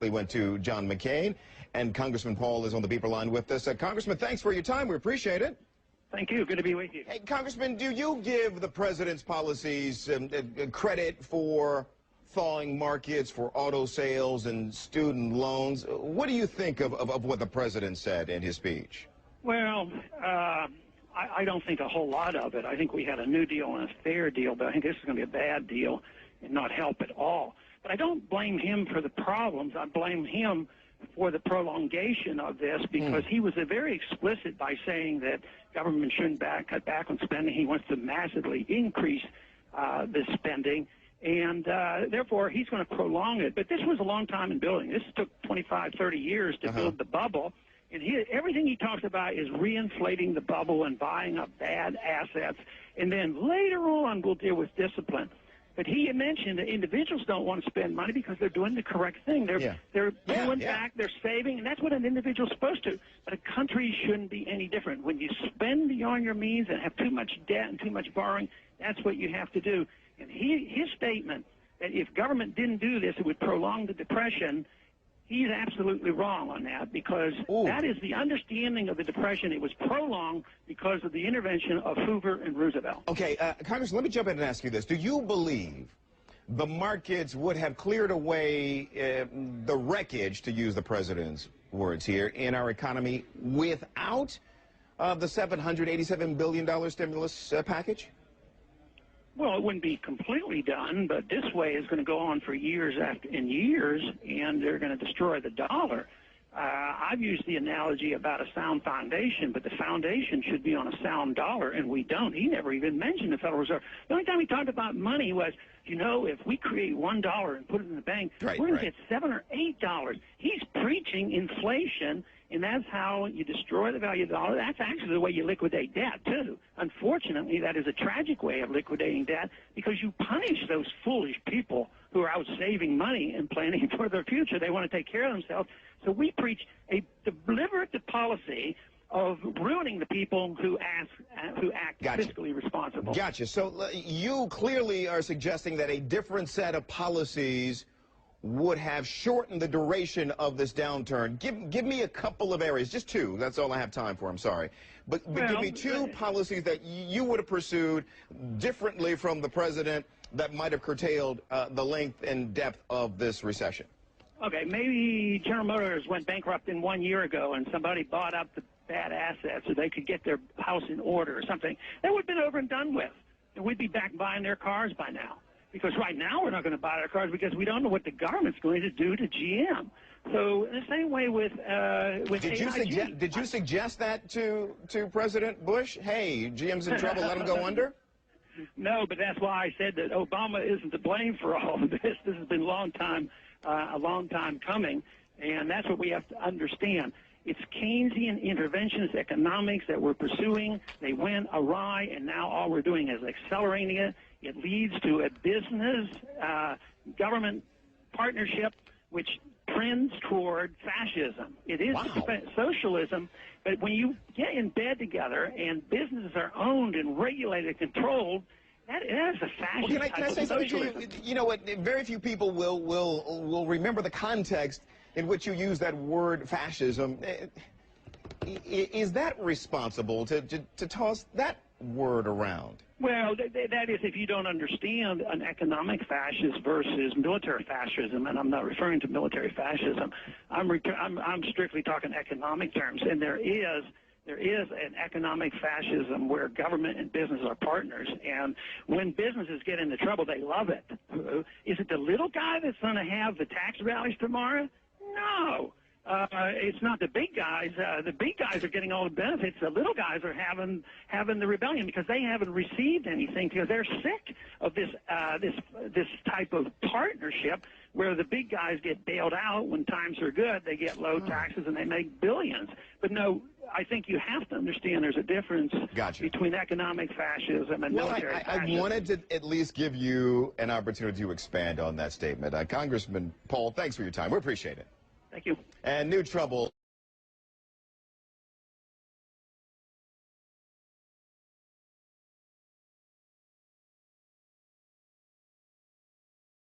went to John McCain, and Congressman Paul is on the beeper line with us. Congressman, thanks for your time. We appreciate it. Thank you. Good to be with you. Hey, Congressman, do you give the president's policies credit for thawing markets for auto sales and student loans? What do you think of what the president said in his speech? Well, I don't think a whole lot of it. I think we had a new deal and a fair deal, but I think this is going to be a bad deal and not help at all. But I don't blame him for the problems. I blame him for the prolongation of this, because he was very explicit by saying that government shouldn't cut back on spending. He wants to massively increase the spending, and therefore he's going to prolong it. But this was a long time in building. This took 25, 30 years to build the bubble, and everything he talks about is reinflating the bubble and buying up bad assets, and then later on we'll deal with discipline. But he mentioned that individuals don't want to spend money because they're doing the correct thing. They're pulling back, they're saving, and that's what an individual's supposed to. But a country shouldn't be any different. When you spend beyond your means and have too much debt and too much borrowing, that's what you have to do. And his statement that if government didn't do this, it would prolong the Depression, he's absolutely wrong on that, because that is the understanding of the Depression. It was prolonged because of the intervention of Hoover and Roosevelt. Okay, Congressman, let me jump in and ask you this. Do you believe the markets would have cleared away the wreckage, to use the president's words here, in our economy without the $787 billion stimulus package? Well, it wouldn't be completely done, but this way is going to go on for years and years, and they're going to destroy the dollar. I've used the analogy about a sound foundation, but the foundation should be on a sound dollar, and we don't. He never even mentioned the Federal Reserve. The only time he talked about money was, you know, if we create $1 and put it in the bank, we're going to get $7 or $8. He's preaching inflation, and that's how you destroy the value of the dollar. That's actually the way you liquidate debt, too. Unfortunately, that is a tragic way of liquidating debt, because you punish those foolish people who are out saving money and planning for their future. They want to take care of themselves. So we preach a deliberate policy of ruining the people who act fiscally responsible. Gotcha. So you clearly are suggesting that a different set of policies would have shortened the duration of this downturn. Give me a couple of areas, just two. That's all I have time for. I'm sorry. But give me two policies that you would have pursued differently from the president that might have curtailed the length and depth of this recession. Okay, maybe General Motors went bankrupt in 1 year ago, and somebody bought up the bad assets so they could get their house in order or something. That would have been over and done with, and we'd be back buying their cars by now. Because right now we're not going to buy their cars because we don't know what the government's going to do to GM. So in the same way with AIG. Did you suggest that to President Bush? Hey, GM's in trouble, let him go under? No, but that's why I said that Obama isn't to blame for all of this. This has been a long time coming, and that's what we have to understand. It's Keynesian interventionist economics that we're pursuing. They went awry, and now all we're doing is accelerating it. It leads to a business-government partnership which trends toward fascism. It is socialism, but when you get in bed together and businesses are owned and regulated and controlled, that is a fascist type can I say of socialism. You know what? Very few people will remember the context in which you use that word fascism. Is that responsible to toss that word around? Well, that is if you don't understand an economic fascist versus military fascism, and I'm not referring to military fascism. I'm strictly talking economic terms, and there is an economic fascism where government and business are partners, and when businesses get into trouble, they love it. Is it the little guy that's going to have the tax rallies tomorrow? No. It's not the big guys. The big guys are getting all the benefits. The little guys are having the rebellion because they haven't received anything, because they're sick of this type of partnership where the big guys get bailed out when times are good. They get low taxes and they make billions. But no, I think you have to understand there's a difference between economic fascism and military fascism. I wanted to at least give you an opportunity to expand on that statement. Congressman Paul, thanks for your time. We appreciate it. Thank you. And new trouble.